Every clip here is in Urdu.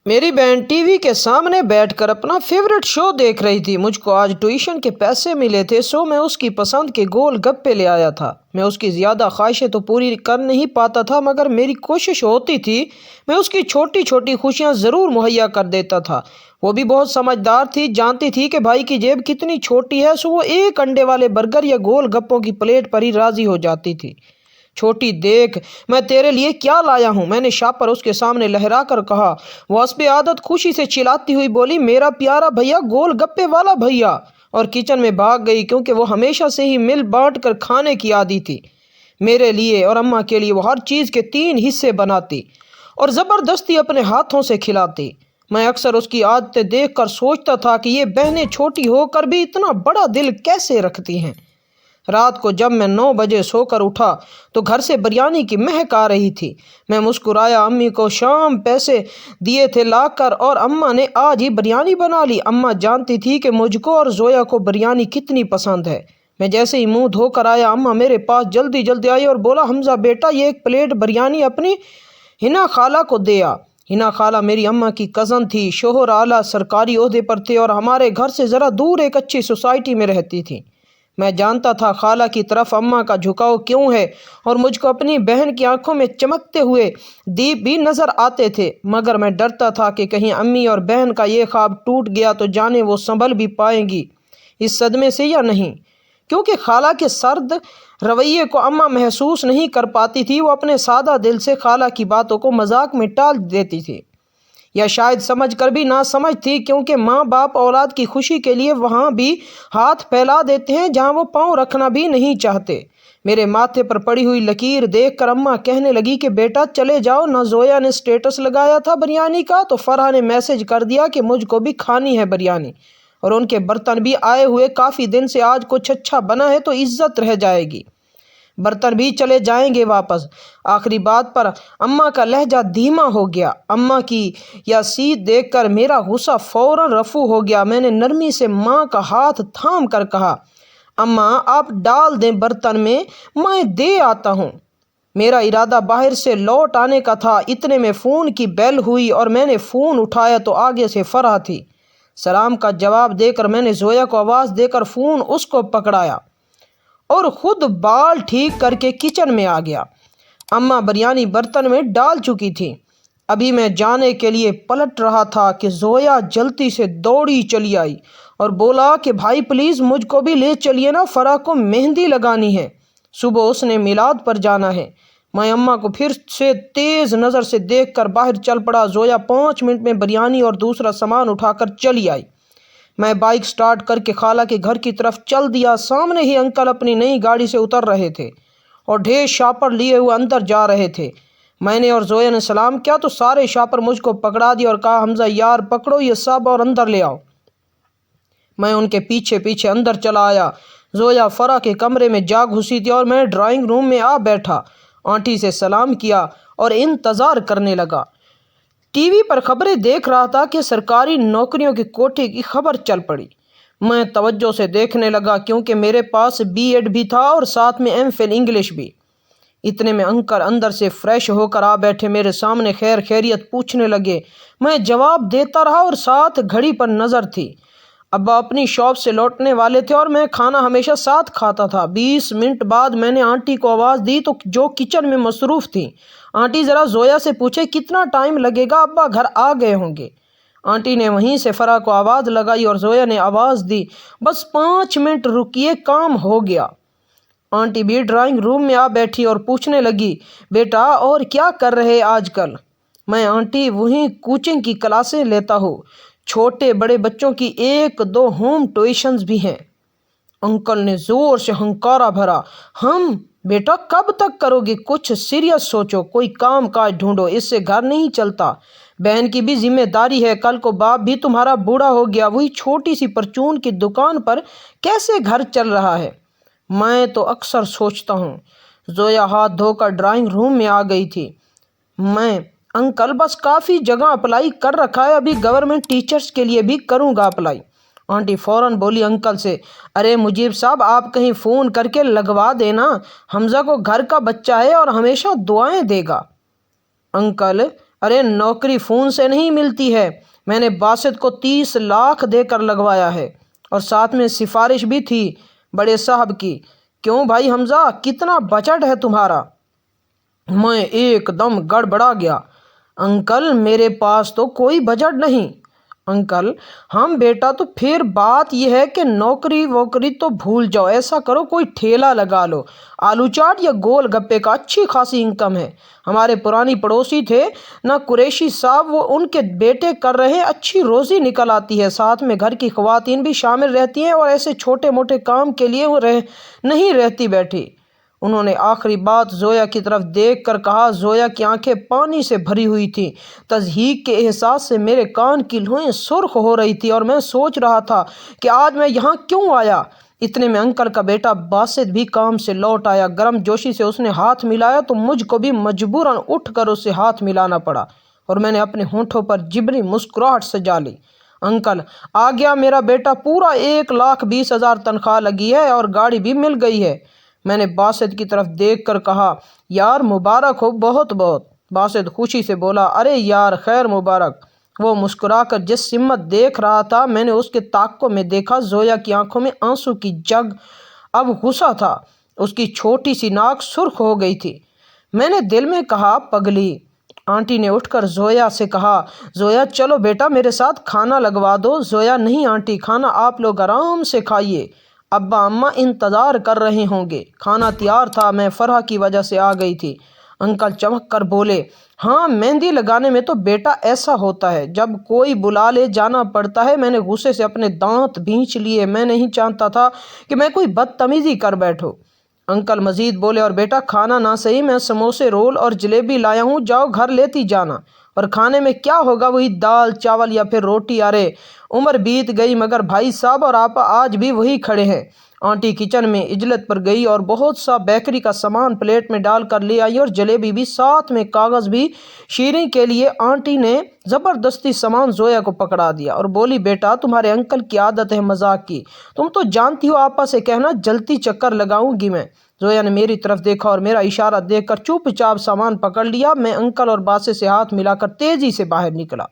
میری بہن ٹی وی کے سامنے بیٹھ کر اپنا فیوریٹ شو دیکھ رہی تھی۔ مجھ کو آج ٹیوشن کے پیسے ملے تھے، سو میں اس کی پسند کے گول گپے لے آیا تھا۔ میں اس کی زیادہ خواہشیں تو پوری کر نہیں پاتا تھا، مگر میری کوشش ہوتی تھی میں اس کی چھوٹی چھوٹی خوشیاں ضرور مہیا کر دیتا تھا۔ وہ بھی بہت سمجھدار تھی، جانتی تھی کہ بھائی کی جیب کتنی چھوٹی ہے، سو وہ ایک انڈے والے برگر یا گول گپوں کی پلیٹ پر ہی راضی ہو جاتی تھی۔ چھوٹی دیکھ، میں تیرے لیے کیا لایا ہوں، میں نے شاپر اس کے سامنے لہرا کر کہا۔ وہ حسب عادت خوشی سے چلاتی ہوئی بولی، میرا پیارا بھیا، گول گپے والا بھیا، اور کچن میں بھاگ گئی، کیونکہ وہ ہمیشہ سے ہی مل بانٹ کر کھانے کی عادی تھی۔ میرے لیے اور اماں کے لیے وہ ہر چیز کے 3 حصے بناتی اور زبردستی اپنے ہاتھوں سے کھلاتی۔ میں اکثر اس کی عادتیں دیکھ کر سوچتا تھا کہ یہ بہنیں چھوٹی ہو کر بھی اتنا بڑا دل کیسے رکھتی ہیں۔ رات کو جب میں 9 بجے سو کر اٹھا تو گھر سے بریانی کی مہک آ رہی تھی۔ میں مسکرایا، امی کو شام پیسے دیے تھے لا کر، اور اماں نے آج ہی بریانی بنا لی۔ اماں جانتی تھی کہ مجھ کو اور زویا کو بریانی کتنی پسند ہے۔ میں جیسے ہی منہ دھو کر آیا، اماں میرے پاس جلدی جلدی آئی اور بولا، حمزہ بیٹا، یہ ایک پلیٹ بریانی اپنی حنا خالہ کو دے آ۔ حنا خالہ میری اماں کی کزن تھی، شوہر اعلیٰ سرکاری عہدے پر تھے اور ہمارے گھر سے ذرا دور ایک اچھی سوسائٹی میں رہتی تھی۔ میں جانتا تھا خالہ کی طرف اماں کا جھکاؤ کیوں ہے، اور مجھ کو اپنی بہن کی آنکھوں میں چمکتے ہوئے دیپ بھی نظر آتے تھے، مگر میں ڈرتا تھا کہ کہیں امی اور بہن کا یہ خواب ٹوٹ گیا تو جانے وہ سنبھل بھی پائیں گی اس صدمے سے یا نہیں۔ کیونکہ خالہ کے سرد رویے کو اماں محسوس نہیں کر پاتی تھی، وہ اپنے سادہ دل سے خالہ کی باتوں کو مذاق میں ٹال دیتی تھی، یا شاید سمجھ کر بھی نہ سمجھ تھی، کیونکہ ماں باپ اولاد کی خوشی کے لیے وہاں بھی ہاتھ پھیلا دیتے ہیں جہاں وہ پاؤں رکھنا بھی نہیں چاہتے۔ میرے ماتھے پر پڑی ہوئی لکیر دیکھ کر اماں کہنے لگی کہ بیٹا چلے جاؤ نہ، زویا نے سٹیٹس لگایا تھا بریانی کا تو فرحہ نے میسج کر دیا کہ مجھ کو بھی کھانی ہے بریانی، اور ان کے برتن بھی آئے ہوئے کافی دن سے آج کچھ اچھا بنا ہے تو عزت رہ جائے گی، برتن بھی چلے جائیں گے واپس۔ آخری بات پر اماں کا لہجہ دھیما ہو گیا۔ اماں کی یا سیدھ دیکھ کر میرا غصہ فوراً رفع ہو گیا۔ میں نے نرمی سے ماں کا ہاتھ تھام کر کہا، اماں آپ ڈال دیں برتن میں دے آتا ہوں۔ میرا ارادہ باہر سے لوٹ آنے کا تھا، اتنے میں فون کی بیل ہوئی اور میں نے فون اٹھایا تو آگے سے فرحہ تھی۔ سلام کا جواب دے کر میں نے زویا کو آواز دے کر فون اس کو پکڑایا اور خود بال ٹھیک کر کے کچن میں آ گیا۔ اماں بریانی برتن میں ڈال چکی تھی۔ ابھی میں جانے کے لیے پلٹ رہا تھا کہ زویا جلدی سے دوڑی چلی آئی اور بولا کہ بھائی پلیز مجھ کو بھی لے چلیے نا، فرحہ کو مہندی لگانی ہے، صبح اس نے میلاد پر جانا ہے۔ میں اماں کو پھر سے تیز نظر سے دیکھ کر باہر چل پڑا۔ زویا 5 منٹ میں بریانی اور دوسرا سامان اٹھا کر چلی آئی۔ میں بائک سٹارٹ کر کے خالہ کے گھر کی طرف چل دیا۔ سامنے ہی انکل اپنی نئی گاڑی سے اتر رہے تھے اور ڈھیر شاپر لیے ہوئے اندر جا رہے تھے۔ میں نے اور زویا نے سلام کیا تو سارے شاپر مجھ کو پکڑا دیا اور کہا، حمزہ یار پکڑو یہ سب اور اندر لے آؤ۔ میں ان کے پیچھے پیچھے اندر چلا آیا۔ زویا فرحہ کے کمرے میں جا گھسی تھی اور میں ڈرائنگ روم میں آ بیٹھا، آنٹی سے سلام کیا اور انتظار کرنے لگا۔ ٹی وی پر خبریں دیکھ رہا تھا کہ سرکاری نوکریوں کے کوٹے کی خبر چل پڑی۔ میں توجہ سے دیکھنے لگا کیونکہ میرے پاس بی ایڈ بھی تھا اور ساتھ میں ایم فل انگلش بھی۔ اتنے میں انکل اندر سے فریش ہو کر آ بیٹھے، میرے سامنے خیر خیریت پوچھنے لگے۔ میں جواب دیتا رہا اور ساتھ گھڑی پر نظر تھی۔ ابا اپنی شاپ سے لوٹنے والے تھے اور میں کھانا ہمیشہ ساتھ کھاتا تھا۔ 20 منٹ بعد میں نے آنٹی کو آواز دی تو جو کچن میں مصروف تھیں، آنٹی ذرا زویا سے پوچھے کتنا ٹائم لگے گا، ابا گھر آ گئے ہوں گے۔ آنٹی نے وہیں سے فرحہ کو آواز لگائی اور زویا نے آواز دی، بس 5 منٹ رکیے، کام ہو گیا۔ آنٹی بھی ڈرائنگ روم میں آ بیٹھی اور پوچھنے لگی، بیٹا اور کیا کر رہے آج کل؟ میں آنٹی وہیں کوچنگ کی کلاسیں لیتا ہوں، چھوٹے بڑے بچوں کی 1-2 ہوم ٹیوشنز بھی ہیں۔ انکل نے زور سے ہنکارا بھرا، ہم بیٹا کب تک کرو گے، کچھ سیریس سوچو، کوئی کام کاج ڈھونڈو، اس سے گھر نہیں چلتا، بہن کی بھی ذمہ داری ہے، کل کو باپ بھی تمہارا بوڑھا ہو گیا، وہی چھوٹی سی پرچون کی دکان پر کیسے گھر چل رہا ہے؟ میں تو اکثر سوچتا ہوں۔ زویا ہاتھ دھو کر ڈرائنگ روم میں آ گئی تھی۔ میں انکل بس کافی جگہ اپلائی کر رکھا ہے، ابھی گورنمنٹ ٹیچرز کے لیے بھی کروں گا اپلائی۔ آنٹی فوراً بولی انکل سے، ارے مجیب صاحب آپ کہیں فون کر کے لگوا دینا، حمزہ کو گھر کا بچہ ہے اور ہمیشہ دعائیں دے گا۔ انکل ارے نوکری فون سے نہیں ملتی ہے، میں نے باسط کو 30 لاکھ دے کر لگوایا ہے، اور ساتھ میں سفارش بھی تھی بڑے صاحب کی۔ کیوں بھائی حمزہ، کتنا بجٹ ہے تمہارا؟ میں ایک دم گڑبڑا گیا۔ انکل میرے پاس تو کوئی بجٹ نہیں۔ انکل ہم بیٹا تو پھر بات یہ ہے کہ نوکری ووکری تو بھول جاؤ، ایسا کرو کوئی ٹھیلا لگا لو، آلو چاٹ یا گول گپے کا اچھی خاصی انکم ہے۔ ہمارے پرانی پڑوسی تھے نہ قریشی صاحب، وہ ان کے بیٹے کر رہے ہیں، اچھی روزی نکل آتی ہے، ساتھ میں گھر کی خواتین بھی شامل رہتی ہیں اور ایسے چھوٹے موٹے کام کے لیے وہ نہیں رہتی بیٹھی۔ انہوں نے آخری بات زویا کی طرف دیکھ کر کہا۔ زویا کی آنکھیں پانی سے بھری ہوئی تھیں، تضحیک کے احساس سے میرے کان کی لوئیں سرخ ہو رہی تھی، اور میں سوچ رہا تھا کہ آج میں یہاں کیوں آیا۔ اتنے میں انکل کا بیٹا باسط بھی کام سے لوٹ آیا۔ گرم جوشی سے اس نے ہاتھ ملایا تو مجھ کو بھی مجبوراً اٹھ کر اس سے ہاتھ ملانا پڑا، اور میں نے اپنے ہونٹوں پر جبری مسکراہٹ سجا لی۔ انکل آ گیا میرا بیٹا، پورا 1,20,000 تنخواہ لگی ہے اور گاڑی بھی مل گئی ہے۔ میں نے باسط کی طرف دیکھ کر کہا، یار مبارک ہو بہت بہت۔ باسط خوشی سے بولا، ارے یار خیر مبارک۔ وہ مسکرا کر جس سمت دیکھ رہا تھا، میں نے اس کے طاقوں میں دیکھا زویا کی آنکھوں میں آنسو کی جگ۔ اب غصہ تھا، اس کی چھوٹی سی ناک سرخ ہو گئی تھی۔ میں نے دل میں کہا، پگلی۔ آنٹی نے اٹھ کر زویا سے کہا، زویا چلو بیٹا میرے ساتھ کھانا لگوا دو۔ زویا نہیں آنٹی، کھانا آپ لوگ آرام سے کھائیے، ابا اماں انتظار کر رہے ہوں گے۔ کھانا تیار تھا، میں فرح کی وجہ سے آ گئی تھی۔ انکل چمک کر بولے، ہاں مہندی لگانے میں تو بیٹا ایسا ہوتا ہے، جب کوئی بلا لے جانا پڑتا ہے۔ میں نے غصے سے اپنے دانت بھینچ لیے، میں نہیں چاہتا تھا کہ میں کوئی بدتمیزی کر بیٹھوں۔ انکل مزید بولے، اور بیٹا کھانا نہ صحیح میں سموسے رول اور جلیبی لایا ہوں، جاؤ گھر لیتی جانا، اور کھانے میں کیا ہوگا وہی دال چاول یا پھر روٹی۔ ارے عمر بیت گئی مگر بھائی صاحب اور آپا آج بھی وہی کھڑے ہیں۔ آنٹی کچن میں اجلت پر گئی اور بہت سا بیکری کا سامان پلیٹ میں ڈال کر لے آئی، اور جلیبی بھی، ساتھ میں کاغذ بھی شیریں کے لیے۔ آنٹی نے زبردستی سامان زویا کو پکڑا دیا اور بولی، بیٹا تمہارے انکل کی عادت ہے مذاق کی، تم تو جانتی ہو، آپا سے کہنا جلتی چکر لگاؤں گی میں۔ زویا نے میری طرف دیکھا اور میرا اشارہ دیکھ کر چپ چاپ سامان پکڑ لیا۔ میں انکل اور باسط سے ہاتھ ملا کر تیزی سے باہر نکلا،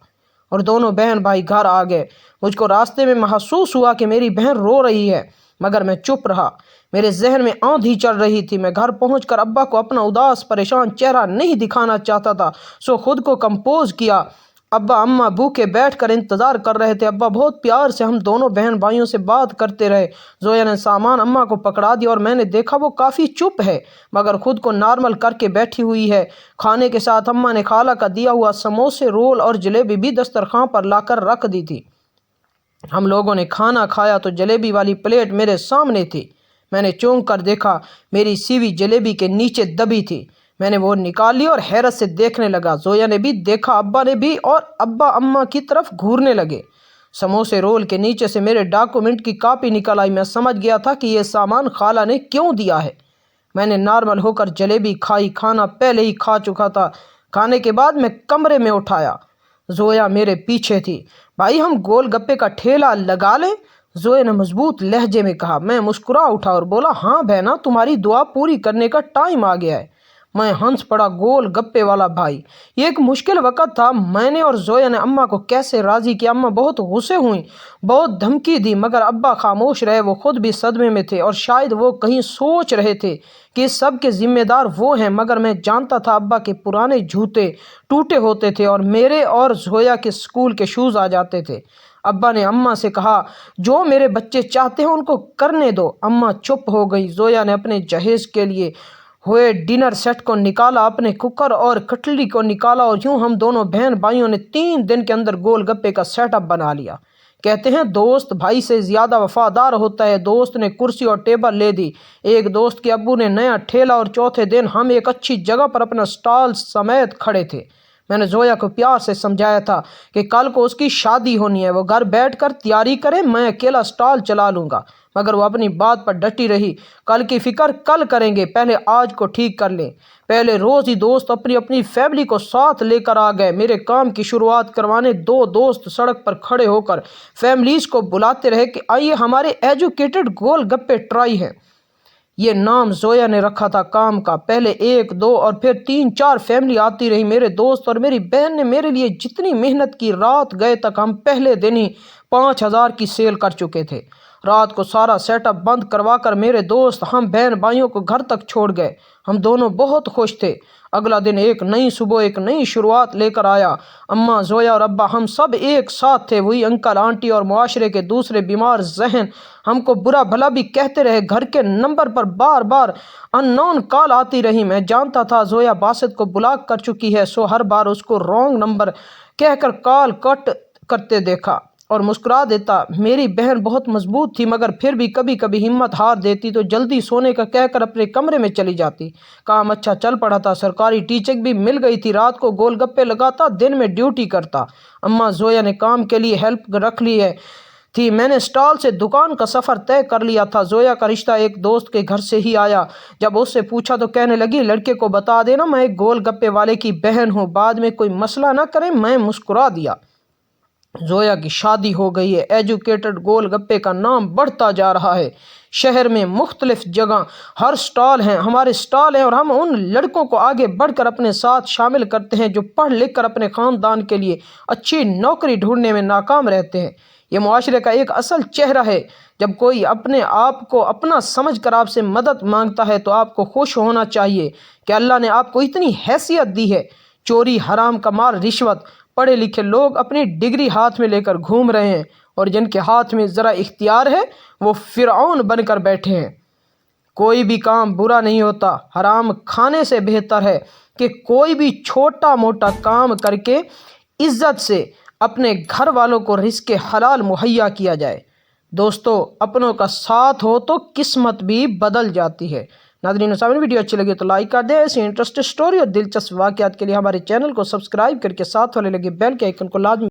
اور دونوں بہن بھائی گھر آ گئے۔ مجھ کو راستے میں محسوس ہوا کہ میری بہن رو رہی ہے، مگر میں چپ رہا، میرے ذہن میں آندھی چل رہی تھی۔ میں گھر پہنچ کر ابا کو اپنا اداس پریشان چہرہ نہیں دکھانا چاہتا تھا، سو خود کو کمپوز کیا۔ ابا اماں بھوکے بیٹھ کر انتظار کر رہے تھے۔ ابا بہت پیار سے ہم دونوں بہن بھائیوں سے بات کرتے رہے۔ زویا نے سامان اماں کو پکڑا دیا، اور میں نے دیکھا وہ کافی چپ ہے، مگر خود کو نارمل کر کے بیٹھی ہوئی ہے۔ کھانے کے ساتھ اماں نے خالہ کا دیا ہوا سموسے رول اور جلیبی بھی دسترخوان پر لا کر رکھ دی تھی۔ ہم لوگوں نے کھانا کھایا تو جلیبی والی پلیٹ میرے سامنے تھی۔ میں نے چونک کر دیکھا، میری سیوی جلیبی کے نیچے دبی تھی۔ میں نے وہ نکال لی اور حیرت سے دیکھنے لگا۔ زویا نے بھی دیکھا، ابا نے بھی، اور ابا اماں کی طرف گھورنے لگے۔ سموسے رول کے نیچے سے میرے ڈاکومنٹ کی کاپی نکل آئی۔ میں سمجھ گیا تھا کہ یہ سامان خالہ نے کیوں دیا ہے۔ میں نے نارمل ہو کر جلیبی کھائی، کھانا پہلے ہی کھا چکا تھا۔ کھانے کے بعد میں کمرے میں اٹھایا، زویا میرے پیچھے تھی۔ بھائی ہم گول گپے کا ٹھیلا لگا لیں؟ زویا نے مضبوط لہجے میں کہا۔ میں مسکرا اٹھا اور بولا، ہاں بہنا، تمہاری دعا پوری کرنے کا ٹائم آ گیا ہے۔ میں ہنس پڑا، گول گپے والا بھائی۔ یہ ایک مشکل وقت تھا، میں نے اور زویا نے اماں کو کیسے راضی کیا۔ اماں بہت غصے ہوئیں، بہت دھمکی دی، مگر ابا خاموش رہے۔ وہ خود بھی صدمے میں تھے، اور شاید وہ کہیں سوچ رہے تھے کہ اس سب کے ذمہ دار وہ ہیں، مگر میں جانتا تھا ابا کے پرانے جوتے ٹوٹے ہوتے تھے اور میرے اور زویا کے اسکول کے شوز آ جاتے تھے۔ ابا نے اماں سے کہا، جو میرے بچے چاہتے ہیں ان کو کرنے دو۔ اماں چپ ہو گئی۔ زویا نے اپنے جہیز کے لیے ہوئے ڈنر سیٹ کو نکالا، اپنے کوکر اور کٹلری کو نکالا، اور یوں ہم دونوں بہن بھائیوں نے 3 دن کے اندر گول گپے کا سیٹ اپ بنا لیا۔ کہتے ہیں دوست بھائی سے زیادہ وفادار ہوتا ہے۔ دوست نے کرسی اور ٹیبل لے دی، ایک دوست کے ابو نے نیا ٹھیلا، اور چوتھے دن ہم ایک اچھی جگہ پر اپنا سٹال سمیت کھڑے تھے۔ میں نے زویا کو پیار سے سمجھایا تھا کہ کل کو اس کی شادی ہونی ہے، وہ گھر بیٹھ کر تیاری کرے، میں اکیلا سٹال چلا لوں گا، مگر وہ اپنی بات پر ڈٹی رہی۔ کل کی فکر کل کریں گے، پہلے آج کو ٹھیک کر لیں۔ پہلے روز ہی دوست اپنی اپنی فیملی کو ساتھ لے کر آ گئے۔ میرے کام کی شروعات کروانے 2 دوست سڑک پر کھڑے ہو کر فیملیز کو بلاتے رہے کہ آئیے ہمارے ایجوکیٹڈ گول گپے ٹرائی ہیں۔ یہ نام زویا نے رکھا تھا کام کا۔ پہلے 1 2 اور پھر 3 4 فیملی آتی رہی۔ میرے دوست اور میری بہن نے میرے لیے جتنی محنت کی، رات گئے تک ہم پہلے دن ہی 5000 کی سیل کر چکے تھے۔ رات کو سارا سیٹ اپ بند کروا کر میرے دوست ہم بہن بھائیوں کو گھر تک چھوڑ گئے۔ ہم دونوں بہت خوش تھے۔ اگلا دن ایک نئی صبح، ایک نئی شروعات لے کر آیا۔ اماں، زویا اور ابا ہم سب ایک ساتھ تھے۔ وہی انکل آنٹی اور معاشرے کے دوسرے بیمار ذہن ہم کو برا بھلا بھی کہتے رہے۔ گھر کے نمبر پر بار بار ان نون کال آتی رہی۔ میں جانتا تھا زویا باسط کو بلاک کر چکی ہے، سو ہر بار اس کو رانگ نمبر کہہ کر کال کٹ کرتے دیکھا اور مسکرا دیتا۔ میری بہن بہت مضبوط تھی، مگر پھر بھی کبھی کبھی ہمت ہار دیتی تو جلدی سونے کا کہہ کر اپنے کمرے میں چلی جاتی۔ کام اچھا چل پڑا تھا، سرکاری ٹیچنگ بھی مل گئی تھی۔ رات کو گول گپے لگاتا، دن میں ڈیوٹی کرتا۔ اماں، زویا نے کام کے لیے ہیلپ رکھ لی تھی۔ میں نے اسٹال سے دکان کا سفر طے کر لیا تھا۔ زویا کا رشتہ ایک دوست کے گھر سے ہی آیا۔ جب اس سے پوچھا تو کہنے لگی، لڑکے کو بتا دینا میں ایک گول گپے والے کی بہن ہوں، بعد میں کوئی مسئلہ نہ کریں۔ میں مسکرا دیا۔ زویا کی شادی ہو گئی ہے۔ ایجوکیٹڈ گول گپے کا نام بڑھتا جا رہا ہے۔ شہر میں مختلف جگہ ہر سٹال ہیں، ہمارے سٹال ہیں، اور ہم ان لڑکوں کو آگے بڑھ کر اپنے ساتھ شامل کرتے ہیں جو پڑھ لکھ کر اپنے خاندان کے لیے اچھی نوکری ڈھونڈنے میں ناکام رہتے ہیں۔ یہ معاشرے کا ایک اصل چہرہ ہے۔ جب کوئی اپنے آپ کو اپنا سمجھ کر آپ سے مدد مانگتا ہے تو آپ کو خوش ہونا چاہیے کہ اللہ نے آپ کو اتنی حیثیت دی ہے۔ چوری، حرام کا مال، رشوت، پڑھے لکھے لوگ اپنی ڈگری ہاتھ میں لے کر گھوم رہے ہیں، اور جن کے ہاتھ میں ذرا اختیار ہے وہ فرعون بن کر بیٹھے ہیں۔ کوئی بھی کام برا نہیں ہوتا۔ حرام کھانے سے بہتر ہے کہ کوئی بھی چھوٹا موٹا کام کر کے عزت سے اپنے گھر والوں کو رزق حلال مہیا کیا جائے۔ دوستو، اپنوں کا ساتھ ہو تو قسمت بھی بدل جاتی ہے۔ ناظرین و سامعین، ویڈیو اچھی لگی تو لائک کر دیں۔ ایسی انٹرسٹنگ سٹوری اور دلچسپ واقعات کے لیے ہمارے چینل کو سبسکرائب کر کے ساتھ والے لگے بیل کے آئیکن کو لازمی